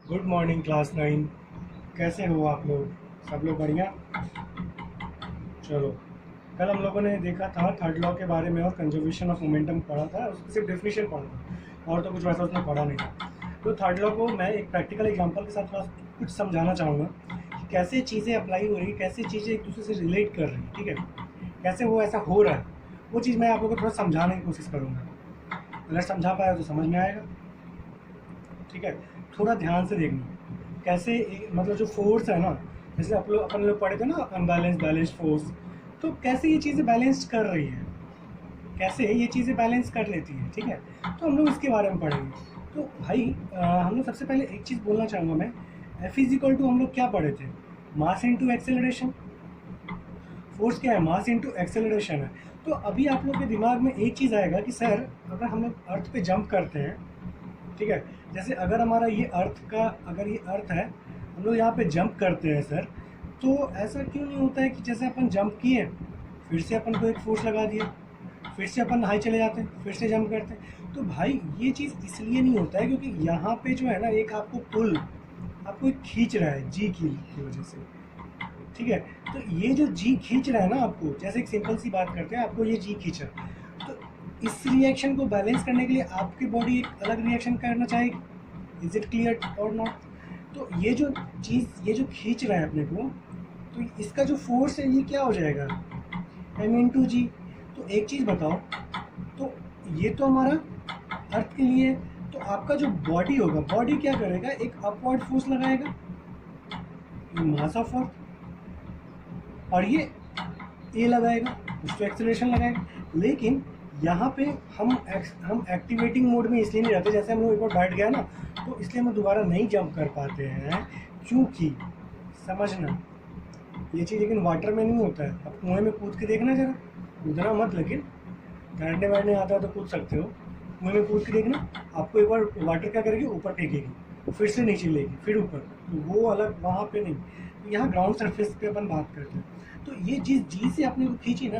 Good morning class 9। कैसे हो आप लोग? सब लोग बढ़िया? चलो, कल हम लोगों ने देखा था थर्ड लॉ के बारे में और कंजर्वेशन ऑफ मोमेंटम पढ़ा था। उसकी सिर्फ डेफिनेशन पढ़ा था और तो कुछ वैसा उसमें पढ़ा नहीं था। तो थर्ड लॉ को मैं एक प्रैक्टिकल एग्जांपल के साथ थोड़ा कुछ समझाना चाहूँगा कि कैसे चीज़ें अप्लाई हो रही, कैसे चीज़ें एक दूसरे से रिलेट कर रही, ठीक है, कैसे वो ऐसा हो रहा है। वो चीज़ मैं आप लोगों को थोड़ा समझाने की कोशिश करूँगा। अगर समझा पाया तो समझ में आएगा, ठीक है। थोड़ा ध्यान से देखना कैसे मतलब जो फोर्स है ना, जैसे अपन लोग पढ़े थे ना, अनबैलेंस बैलेंस फोर्स। तो कैसे ये चीज़ें बैलेंस कर रही है, कैसे ये चीज़ें बैलेंस कर लेती है, ठीक है। तो हम लोग इसके बारे में पढ़ेंगे। तो भाई हम लोग सबसे पहले एक चीज़ बोलना चाहूँगा मैं। एफ इज इक्वल टू हम लोग क्या पढ़े थे? Mass into acceleration. फोर्स क्या है? मास इंटू एक्सेलरेशन है। तो अभी आप लोग के दिमाग में एक चीज़ आएगा कि सर, अगर हम लोग अर्थ पे जंप करते हैं, ठीक है, जैसे अगर हमारा ये अर्थ का, अगर ये अर्थ है, हम लोग यहाँ पे जंप करते हैं सर, तो ऐसा क्यों नहीं होता है कि जैसे अपन जंप किए, फिर से अपन को एक फोर्स लगा दिया, फिर से अपन हाई चले जाते हैं, फिर से जंप करते हैं। तो भाई ये चीज़ इसलिए नहीं होता है क्योंकि यहाँ पे जो है ना, एक आपको पुल, आपको एक खींच रहा है जी की वजह से, ठीक है। तो ये जो जी खींच रहा है ना आपको, जैसे एक सिंपल सी बात करते हैं, आपको ये जी खींचा, तो इस रिएक्शन को बैलेंस करने के लिए आपकी बॉडी एक अलग रिएक्शन करना चाहेगी। इज इट क्लियर और नॉट? तो ये जो चीज़, ये जो खींच रहा है अपने को, तो इसका जो फोर्स है ये क्या हो जाएगा? एम इन टू जी। तो एक चीज़ बताओ, तो ये तो हमारा अर्थ के लिए, तो आपका जो बॉडी होगा, बॉडी क्या करेगा? एक अपवर्ड फोर्स लगाएगा, मास ऑफ अर्थ, और ये ए लगाएगा, उस पर एक्सेलरेशन लगाएगा। लेकिन यहाँ पे हम एक्टिवेटिंग मोड में इसलिए नहीं रहते, जैसे हम लोग एक बार बैठ गया ना, तो इसलिए हम दोबारा नहीं जंप कर पाते हैं, क्योंकि समझना ये चीज़, लेकिन वाटर में नहीं होता है। अब कुएं में कूद के देखना जरा, कूदना मत, लेकिन तैरने वैरने आता है तो कूद सकते हो। कुएं में कूद के देखना, आपको एक बार वाटर क्या करेगी? ऊपर फेंकेगी, फिर से नीचे लेगी, फिर ऊपर, तो वो अलग वहाँ पे नहीं। तो यहाँ ग्राउंड सरफेस पे अपन बात करते हैं। तो ये चीज़ जी से अपने को खींची ना,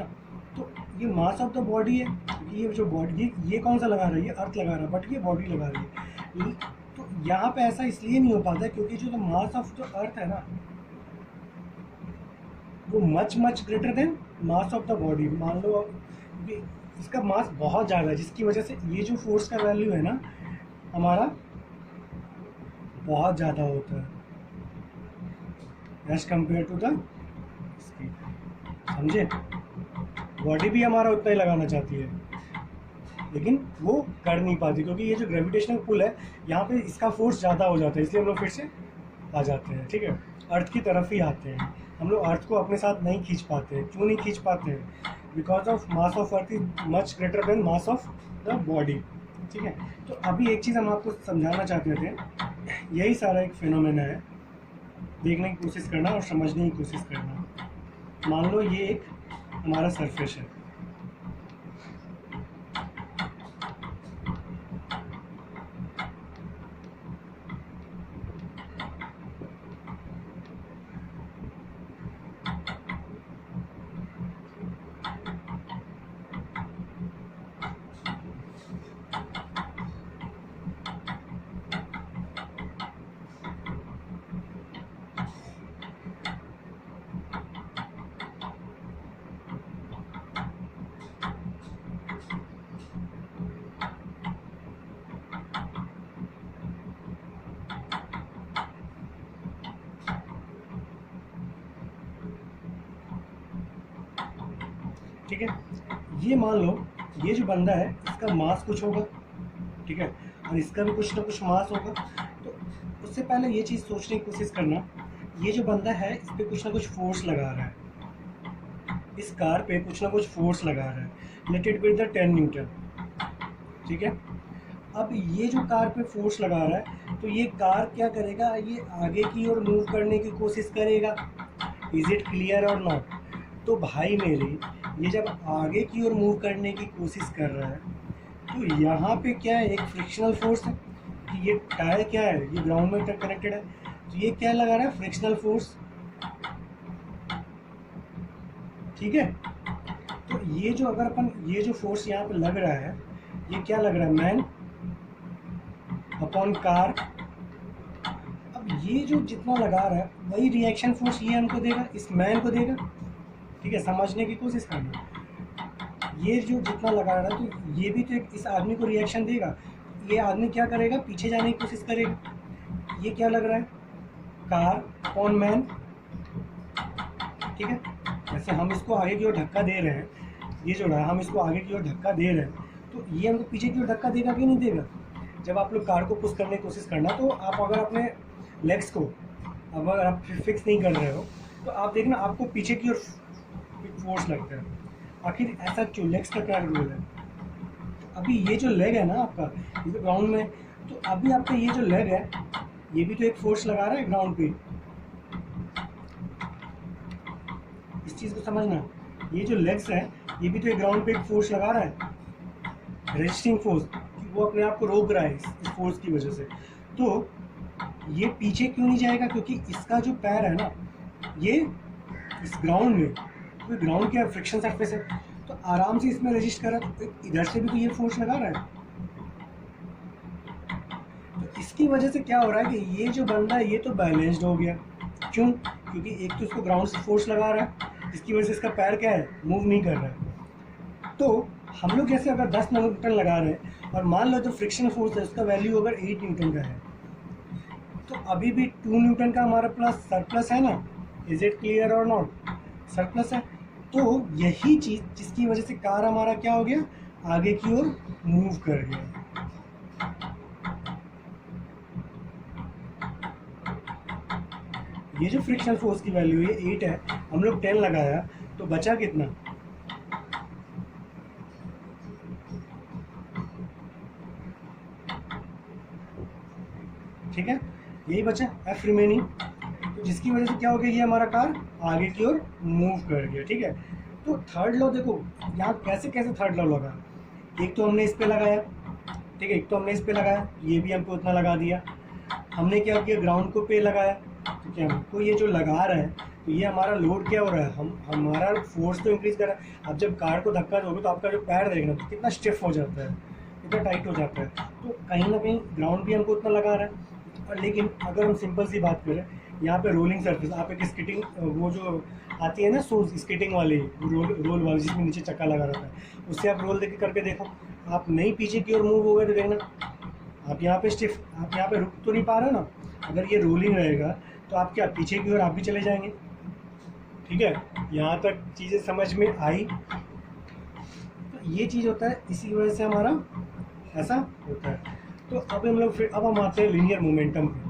तो ये मास ऑफ द बॉडी है। ये जो बॉडी, ये कौन सा लगा रहा है? ये अर्थ लगा रहा है, बट ये बॉडी लगा रही है। तो यहाँ पे ऐसा इसलिए नहीं हो पाता क्योंकि जो मास ऑफ द अर्थ है ना, वो much much greater then mass of the body. मान लो कि इसका मास बहुत ज़्यादा है, जिसकी वजह से ये जो फोर्स का वैल्यू है ना हमारा, बहुत ज़्यादा होता है as compared to the speed. समझे? बॉडी भी हमारा उतना ही लगाना चाहती है, लेकिन वो कर नहीं पाती क्योंकि ये जो ग्रेविटेशनल पुल है, यहाँ पे इसका फोर्स ज़्यादा हो जाता है, इसलिए हम लोग फिर से आ जाते हैं, ठीक है, अर्थ की तरफ ही आते हैं। हम लोग अर्थ को अपने साथ नहीं खींच पाते हैं। क्यों नहीं खींच पाते हैं? Because of mass of earth is much greater then mass of the body, ठीक है। तो अभी एक चीज़ हम आपको समझाना चाहते थे, यही सारा एक फिनोमेना है, देखने की कोशिश करना और समझने की कोशिश करना। मान लो ये एक हमारा सरफेस है, ठीक है। ये मान लो ये जो बंदा है, इसका मास कुछ होगा, ठीक है, और इसका भी कुछ ना कुछ मास होगा। तो उससे पहले ये चीज़ सोचने की कोशिश करना, ये जो बंदा है इस पर कुछ ना कुछ फोर्स लगा रहा है, इस कार पे कुछ ना कुछ फोर्स लगा रहा है, let it be the 10 Newton, ठीक है। अब ये जो कार पे फोर्स लगा रहा है, तो ये कार क्या करेगा? ये आगे की ओर मूव करने की कोशिश करेगा। इज इट क्लियर और नॉट? तो भाई मेरे, ये जब आगे की ओर मूव करने की कोशिश कर रहा है, तो यहाँ पे क्या है? एक फ्रिक्शनल फोर्स है कि ये टायर क्या है? ये ग्राउंड में कनेक्टेड है, तो ये क्या लगा रहा है? फ्रिक्शनल फोर्स, ठीक है। तो ये जो अगर अपन, ये जो फोर्स यहाँ पे लग रहा है, ये क्या लग रहा है? मैन अपॉन कार ये जो जितना लगा रहा है वही रिएक्शन फोर्स ये हमको देगा, इस मैन को देगा। ठीक है, समझने की कोशिश करना। ये जो जितना लगा रहा है तो ये भी तो एक इस आदमी को रिएक्शन देगा। ये आदमी क्या करेगा, पीछे जाने की कोशिश करेगा। ये क्या लग रहा है, कार अपॉन मैन। ठीक है, जैसे हम इसको आगे की ओर धक्का दे रहे हैं, ये जो रहा हम इसको आगे की ओर धक्का दे रहे हैं, तो ये हमको पीछे की ओर धक्का देगा कि नहीं देगा। जब आप लोग कार को पुश करने की कोशिश करना, तो आप अगर अपने लेग्स को अगर आप फिक्स नहीं कर रहे हो तो आप देखना आपको पीछे की ओर फोर्स लगता है। आखिर ऐसा क्यों, लेग्स का क्या रोल है। अभी ये जो लेग है ना आपका, ये तो ग्राउंड में, तो अभी आपका ये जो लेग है ये भी तो एक फोर्स लगा रहा है ग्राउंड पे। इस चीज़ को समझना, ये जो लेग्स है ये भी तो एक ग्राउंड पे एक फोर्स लगा रहा है, रेजिस्टिंग फोर्स। वो अपने आप को रोक रहा है इस फोर्स की वजह से। तो ये पीछे क्यों नहीं जाएगा, क्योंकि इसका जो पैर है ना ये इस ग्राउंड में, तो ग्राउंड क्या फ्रिक्शन सरफेस है, तो आराम से इसमें रजिस्ट कर रहा है। तो इधर से भी तो ये फोर्स लगा रहा है। तो इसकी वजह से क्या हो रहा है कि ये जो बंदा है ये तो बैलेंस्ड हो गया। क्यों, क्योंकि एक तो इसको ग्राउंड से फोर्स लगा रहा है, इसकी वजह से इसका पैर क्या है, मूव नहीं कर रहा है। तो हम लोग जैसे अगर 10 न्यूटन लगा रहे हैं और मान लो जो फ्रिक्शन फोर्स है उसका वैल्यू अगर 8 न्यूटन का है, तो अभी भी 2 न्यूटन का हमारा प्लस सरप्लस है ना। इज इट क्लियर और नॉट, सरप्लस है। तो यही चीज़ जिसकी वजह से कार हमारा क्या हो गया, आगे की ओर मूव कर गया। ये जो फ्रिक्शन फोर्स की वैल्यू है 8 है, हम लोग 10 लगाया तो बचा कितना, ठीक है, यही बचा एफ रिमेनिंग। तो जिसकी वजह से क्या हो गया, ये हमारा कार आगे की ओर मूव कर गया। ठीक है, तो थर्ड लॉ देखो यहाँ कैसे कैसे थर्ड लॉ लगा। एक तो हमने इस पे लगाया, ठीक है, एक तो हमने इस पे लगाया, ये भी हमको उतना लगा दिया। हमने क्या किया, ग्राउंड को पे लगाया, तो क्या हमको ये जो लगा रहा है तो ये हमारा लोड क्या हो रहा है, हमारा फोर्स तो इंक्रीज कर रहा है। अब जब कार को धक्का दोगे तो आपका जो पैर देखना तो कितना स्टिफ हो जाता है, कितना टाइट हो जाता है। तो कहीं ना कहीं ग्राउंड भी हमको उतना लगा रहा है। और लेकिन अगर हम सिंपल सी बात करें, यहाँ पे रोलिंग सरफेस, आप एक स्केटिंग वो जो आती है ना शूज स्केटिंग वाली, रोल वाली जिसमें नीचे चक्का लगा रहता है, उससे आप रोल करके देखो, आप नहीं पीछे की ओर मूव हो गए तो देखना आप यहाँ पे स्टिफ, आप यहाँ पे रुक तो नहीं पा रहे ना। अगर ये रोलिंग रहेगा तो आप क्या पीछे की ओर आप भी चले जाएंगे। ठीक है, यहाँ तक चीज़ें समझ में आई। तो ये चीज़ होता है, इसी वजह से हमारा ऐसा होता है। तो अब हम लोग फिर अब हम आते हैं लीनियर मोमेंटम पे।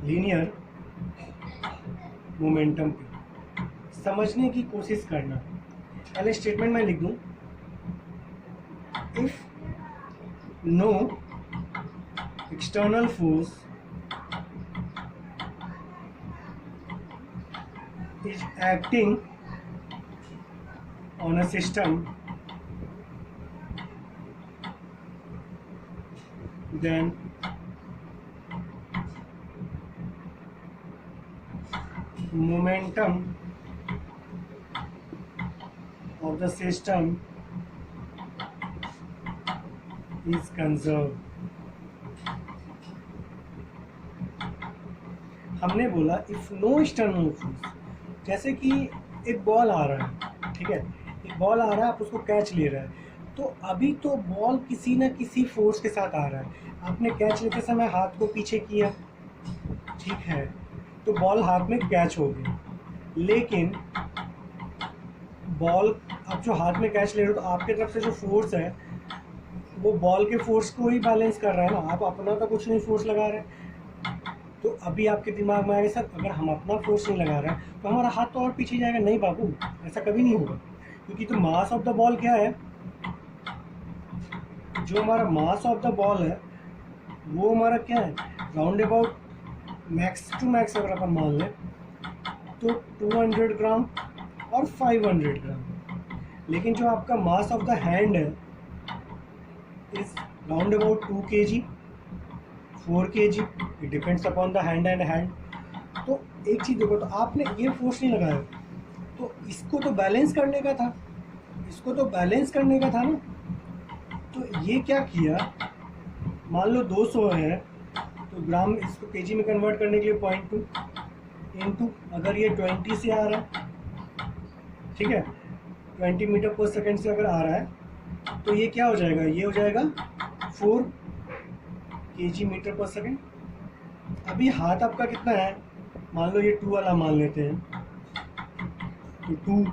लीनियर मोमेंटम पे समझने की कोशिश करना। पहले स्टेटमेंट में लिख दूं, if no external force is acting on a system, then momentum of the system is conserved. हमने बोला इफ नो एक्सटर्नल फोर्स, जैसे कि एक बॉल आ रहा है, ठीक है, एक बॉल आ रहा है, आप उसको कैच ले रहे हैं, तो अभी तो बॉल किसी न किसी फोर्स के साथ आ रहा है। आपने कैच लेते समय हाथ को पीछे किया, ठीक है, तो बॉल हाथ में कैच हो गई। लेकिन बॉल आप जो हाथ में कैच ले रहे हो, तो आपके तरफ से जो फोर्स है वो बॉल के फोर्स को ही बैलेंस कर रहा है ना, आप अपना तो कुछ नहीं फोर्स लगा रहे हैं। तो अभी आपके दिमाग में आएगा सर अगर हम अपना फोर्स नहीं लगा रहे हैं तो हमारा हाथ तो और पीछे जाएगा। नहीं बाबू, ऐसा कभी नहीं होगा, क्योंकि तो मास ऑफ द बॉल क्या है, जो हमारा मास ऑफ द बॉल है वो हमारा क्या है, round about max to max अगर अपन मान लें तो 200 ग्राम और 500 ग्राम। लेकिन जो आपका मास ऑफ द हैंड है is round about 2 kg 4 kg, it depends upon the hand and hand. तो एक चीज़ देखो, तो आपने ये फोर्स नहीं लगाया, तो इसको तो बैलेंस करने का था, इसको तो बैलेंस करने का था ना। तो ये क्या किया, मान लो 200 है तो ग्राम इसको केजी में कन्वर्ट करने के लिए 0.2 इंटू, अगर ये 20 से आ रहा है, ठीक है, 20 मीटर पर सेकेंड से अगर आ रहा है तो ये क्या हो जाएगा, ये हो जाएगा 4 केजी मीटर पर सेकेंड। अभी हाथ आपका कितना है, मान लो ये 2 वाला मान लेते हैं, तो 2,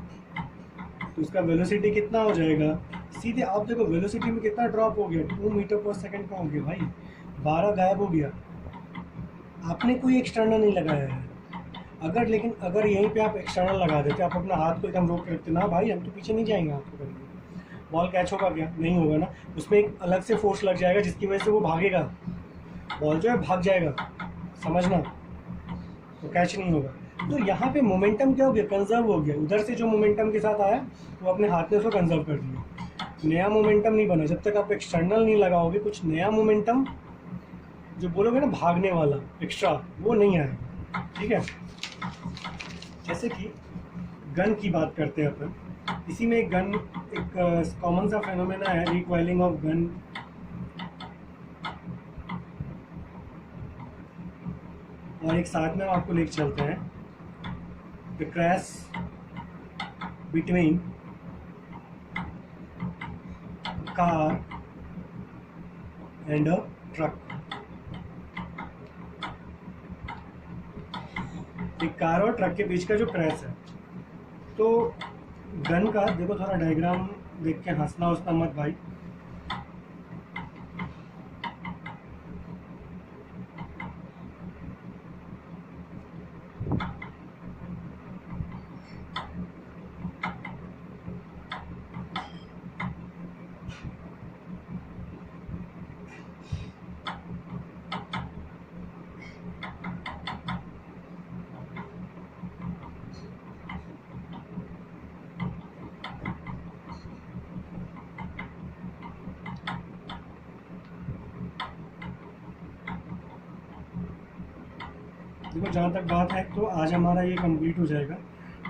तो इसका वेलोसिटी कितना हो जाएगा, सीधे आप देखो वेलोसिटी में कितना ड्रॉप हो गया, 2 मीटर पर सेकेंड का हो गया भाई, 12 गायब हो गया। आपने कोई एक्सटर्नल नहीं लगाया है। लेकिन अगर यहीं पे आप एक्सटर्नल लगा देते, आप अपना हाथ को एकदम रोक के रखते ना, भाई हम तो पीछे नहीं जाएंगे, हाथ को करेंगे, बॉल कैच होगा क्या, नहीं होगा ना, उसमें एक अलग से फोर्स लग जाएगा जिसकी वजह से वो भागेगा, बॉल जो है भाग जाएगा, समझना, तो कैच नहीं होगा। तो यहाँ पे मोमेंटम क्या हो गया, कंजर्व हो गया। उधर से जो मोमेंटम के साथ आया वो अपने हाथ में उसको कंजर्व कर दिया, नया मोमेंटम नहीं बना। जब तक आप एक्सटर्नल नहीं लगाओगे, कुछ नया मोमेंटम जो बोलोगे ना भागने वाला एक्स्ट्रा, वो नहीं आएगा, ठीक है। जैसे कि गन की बात करते हैं अपन, इसी में एक कॉमन सा फेनोमेना है, रिकॉइलिंग ऑफ गन। और एक साथ में आपको लेके चलते हैं, the crash between car and a truck. एक कार और ट्रक के बीच का जो क्रैश है, तो गन का देखो, थोड़ा डायग्राम देख के हंसना उतना मत भाई। देखो जहाँ तक बात है, तो आज हमारा ये कंप्लीट हो जाएगा,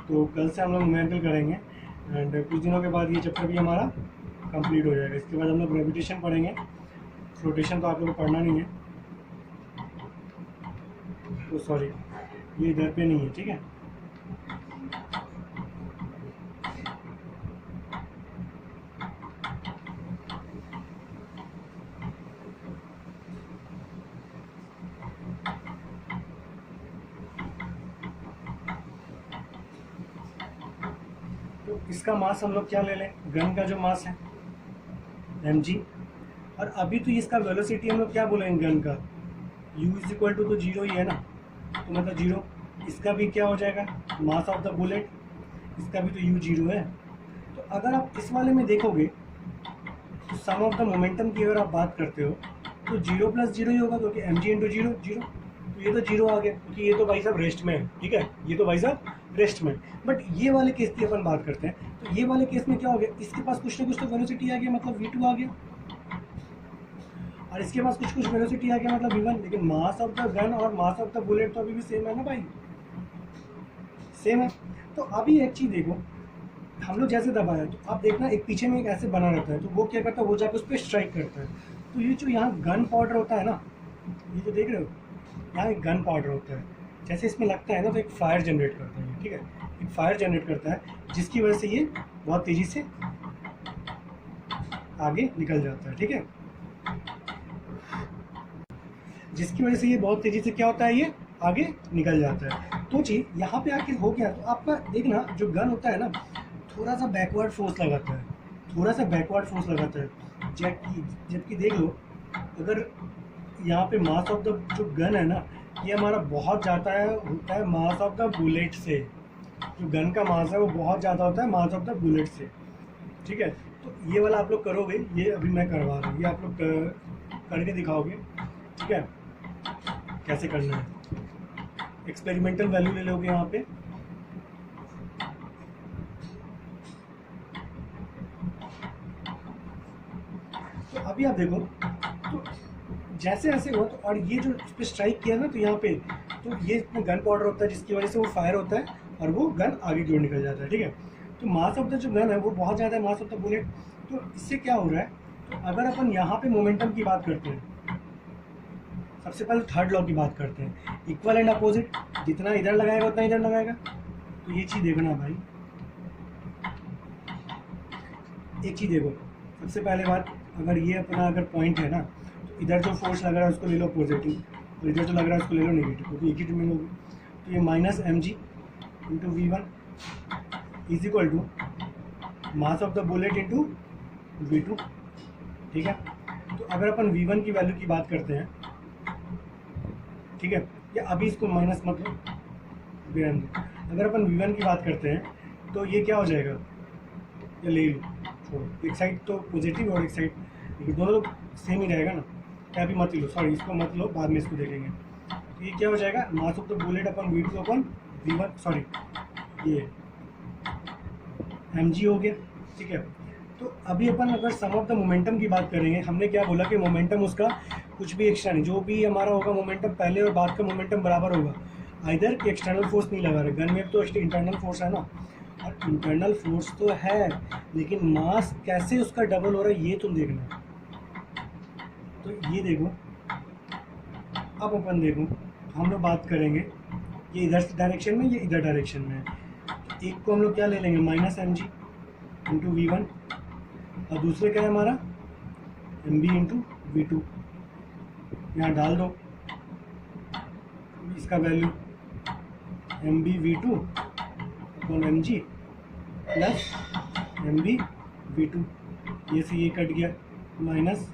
तो कल से हम लोग न्यूमेरिकल करेंगे एंड कुछ दिनों के बाद ये चैप्टर भी हमारा कंप्लीट हो जाएगा। इसके बाद हम लोग ग्रेविटेशन पढ़ेंगे, फ्लोटेशन तो आप लोगों को पढ़ना नहीं है, तो सॉरी ये इधर पे नहीं है, ठीक है। तो इसका मास हम लोग क्या ले लें, गन का जो मास है mg, और अभी तो इसका वेलोसिटी हम लोग क्या बोलेंगे गन का, u इज इक्वल टू तो 0 ही है ना, तो मतलब 0। इसका भी क्या हो जाएगा, मास ऑफ द बुलेट, इसका भी तो u 0 है। तो अगर आप इस वाले में देखोगे तो सम ऑफ द मोमेंटम की अगर आप बात करते हो तो 0 प्लस 0 ही होगा, क्योंकि mg इंटू 0 0, तो ये तो 0 आ गया, क्योंकि ये तो भाई साहब रेस्ट में है, ठीक है, ये तो भाई साहब रेस्ट में। बट ये वाले केस की अपन बात करते हैं, तो ये वाले केस में क्या हो गया, इसके पास कुछ ना कुछ तो वेलोसिटी आ गया, मतलब v2 आ गया, और इसके पास कुछ कुछ वेलोसिटी आ गया, मतलब v1। लेकिन मास ऑफ द गन और मास ऑफ द बुलेट तो अभी भी सेम है ना भाई, सेम है। तो अभी एक चीज़ देखो, हम लोग जैसे दबाया तो आप देखना एक पीछे में एक ऐसे बना रहता है, तो वो क्या करता है, वो जाकर उस पर स्ट्राइक करता है। तो ये जो यहाँ गन पाउडर होता है ना, ये जो देख रहे हो यहाँ एक गन पाउडर होता है, जैसे इसमें लगता है ना, तो एक फायर जनरेट करता है, ठीक है, एक फायर जनरेट करता है, जिसकी वजह से ये बहुत तेज़ी से आगे निकल जाता है, ठीक है, जिसकी वजह से ये बहुत तेज़ी से क्या होता है, ये आगे निकल जाता है। तो चीज़ यहाँ पे आके हो गया, तो आपका देखना जो गन होता है ना, थोड़ा सा बैकवर्ड फोर्स लगाता है, थोड़ा सा बैकवर्ड फोर्स लगाता है। जबकि देख लो, अगर यहाँ पे मास ऑफ द जो गन है ना, ये हमारा बहुत ज़्यादा होता है मास ऑफ द बुलेट से, जो गन का मास है वो बहुत ज़्यादा होता है मास ऑफ द बुलेट से, ठीक है। तो ये वाला आप लोग करोगे, ये अभी मैं करवा रहा हूँ, ये आप लोग करके दिखाओगे, ठीक है, कैसे करना है। एक्सपेरिमेंटल वैल्यू ले लोगे यहाँ पे, तो अभी आप देखो, तो जैसे ऐसे हुआ, तो और ये जो इस पर स्ट्राइक किया ना, तो यहाँ पे तो ये इसमें गन पाउडर होता है, जिसकी वजह से वो फायर होता है और वो गन आगे की ओर निकल जाता है, ठीक है। तो मास ऑफ द जो गन है वो बहुत ज़्यादा है, मास ऑफ द बुलेट। तो इससे क्या हो रहा है, तो अगर अपन यहाँ पे मोमेंटम की बात करते हैं, सबसे पहले थर्ड लॉ की बात करते हैं, इक्वल एंड अपोजिट, जितना इधर लगाएगा उतना इधर लगाएगा। तो ये चीज़ देखना भाई, एक चीज़ देखो, सबसे पहले बात, अगर ये अपना अगर पॉइंट है ना, तो इधर जो फोर्स लग रहा है उसको ले लो पॉजिटिव, और इधर जो लग रहा है उसको ले लो नेगेटिव, तो एक ही टर्म होगी। तो ये minus M G into V one is equal to mass of the bullet into V two, ठीक है। तो अगर अपन वी वन की वैल्यू की बात करते हैं, ठीक है, या अभी इसको माइनस मतलब, अगर अपन वी वन की बात करते हैं तो ये क्या हो जाएगा, ये ले लो, छोड़ो, एक साइड तो पॉजिटिव और एक साइड, लेकिन दोनों तो सेम ही रहेगा ना, क्या अभी मत लो, सॉरी इसको मत लो, बाद में इसको देखेंगे। तो ये क्या हो जाएगा, मास ऑफ द बुलेट अपन वी टू अपन वी वन, सॉरी ये एम जी हो गया, ठीक है। तो अभी अपन अगर सम ऑफ द मोमेंटम की बात करेंगे, हमने क्या बोला कि मोमेंटम उसका कुछ भी एक्स्ट्रा नहीं, जो भी हमारा होगा मोमेंटम पहले और बाद का मोमेंटम बराबर होगा, आइदर कि एक्सटर्नल फोर्स नहीं लगा रहे, गन में तो इंटरनल फोर्स है ना, और इंटरनल फोर्स तो है, लेकिन मास कैसे उसका डबल हो रहा है ये तुम देखना। तो ये देखो, अब अपन देखो, हम लोग बात करेंगे ये इधर डायरेक्शन में, ये इधर डायरेक्शन में है, एक को हम लोग क्या ले लेंगे, minus M G into V one, और दूसरे क्या है हमारा M B into V two, यहाँ डाल दो इसका value, M B V two upon M G plus M B V two, ये से ये कट गया, minus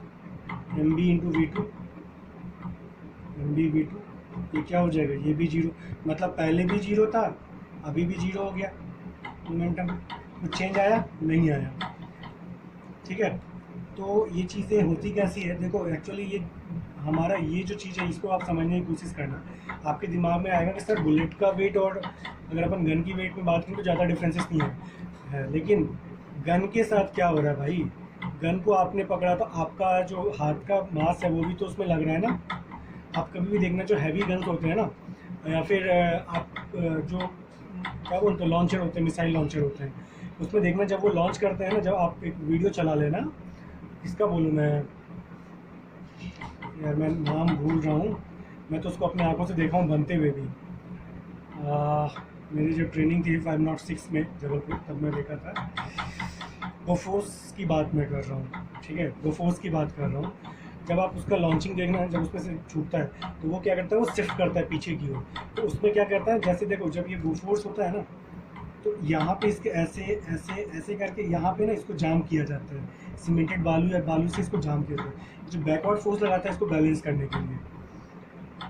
M B into V two, M B V two, ये क्या हो जाएगा, ये भी जीरो, मतलब पहले भी जीरो था अभी भी जीरो हो गया मोमेंटम, कुछ चेंज आया नहीं आया, ठीक है। तो ये चीज़ें होती कैसी है, देखो एक्चुअली ये हमारा ये जो चीज़ है इसको आप समझने की कोशिश करना, आपके दिमाग में आएगा कि सर बुलेट का वेट और अगर अपन गन की वेट में बात करें तो ज़्यादा डिफरेंसेस नहीं है, लेकिन गन के साथ क्या हो रहा है भाई, गन को आपने पकड़ा तो आपका जो हाथ का मास है वो भी तो उसमें लग रहा है ना। आप कभी भी देखना जो हैवी गन्स होते हैं ना, या फिर आप जो क्या बोलते हैं लॉन्चर होते हैं, मिसाइल लॉन्चर होते हैं, उसमें देखना जब वो लॉन्च करते हैं ना, जब आप एक वीडियो चला लेना, किसका बोलूँ मैं यार, मैं नाम भूल रहा हूँ, मैं तो उसको अपने आंखों से देखा हूँ बनते हुए भी, मेरी जो ट्रेनिंग थी 506 में जबलपुर, तब मैं देखा था, बोफोर्स की बात मैं कर रहा हूँ, ठीक है, बोफोर्स की बात कर रहा हूँ। जब आप उसका लॉन्चिंग देखना है, जब उसमें से छूटता है तो वो क्या करता है, वो शिफ्ट करता है पीछे की ओर, तो उसमें क्या करता है, जैसे देखो जब ये बोफोर्स होता है ना, तो यहाँ पे इसके ऐसे ऐसे ऐसे करके यहाँ पे ना इसको जाम किया जाता है, सीमेंटेड बालू या बालू से इसको जाम किया जाता है, जो बैकवर्ड फोर्स लगाता है इसको बैलेंस करने के लिए,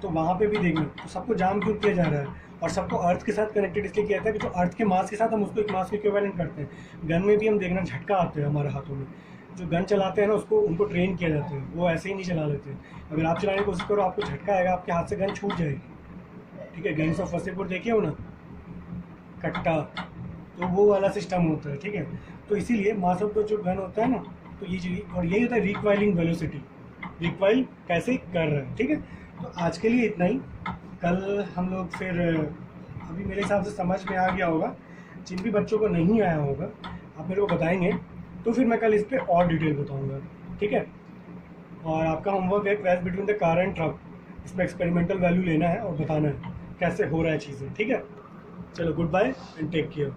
तो वहाँ पे भी देखना, तो सबको जाम क्यों किया जा रहा है, और सबको अर्थ के साथ कनेक्टेड इसलिए किया जाता है कि जो अर्थ के मास के साथ हम उसको एक मास के इक्विवेलेंट करते हैं। गन में भी हम देखना झटका आते हैं हमारे हाथों में, जो गन चलाते हैं ना उसको उनको ट्रेन किया जाता है, वो ऐसे ही नहीं चला लेते, अगर आप चलाने की कोशिश करो आपको झटका आएगा, आपके हाथ से गन छूट जाएगी, ठीक है। गन्स ऑफ वसेपुर देखे हो ना, कट्टा, तो वो वाला सिस्टम होता है, ठीक है। तो इसीलिए मास ऑफ द जो गन होता है ना, तो ये और यही होता है रिक्वाइलिंग वेलोसिटी, रिक्वाइल कैसे कर रहे हैं, ठीक है। तो आज के लिए इतना ही, कल हम लोग फिर, अभी मेरे हिसाब से समझ में आ गया होगा, जिन भी बच्चों को नहीं आया होगा आप मेरे को बताएंगे, तो फिर मैं कल इस पर और डिटेल बताऊंगा, ठीक है। और आपका होमवर्क है clash between the car and truck, इसमें एक्सपेरिमेंटल वैल्यू लेना है और बताना है कैसे हो रहा है चीज़ें, ठीक है। चलो good bye and take care.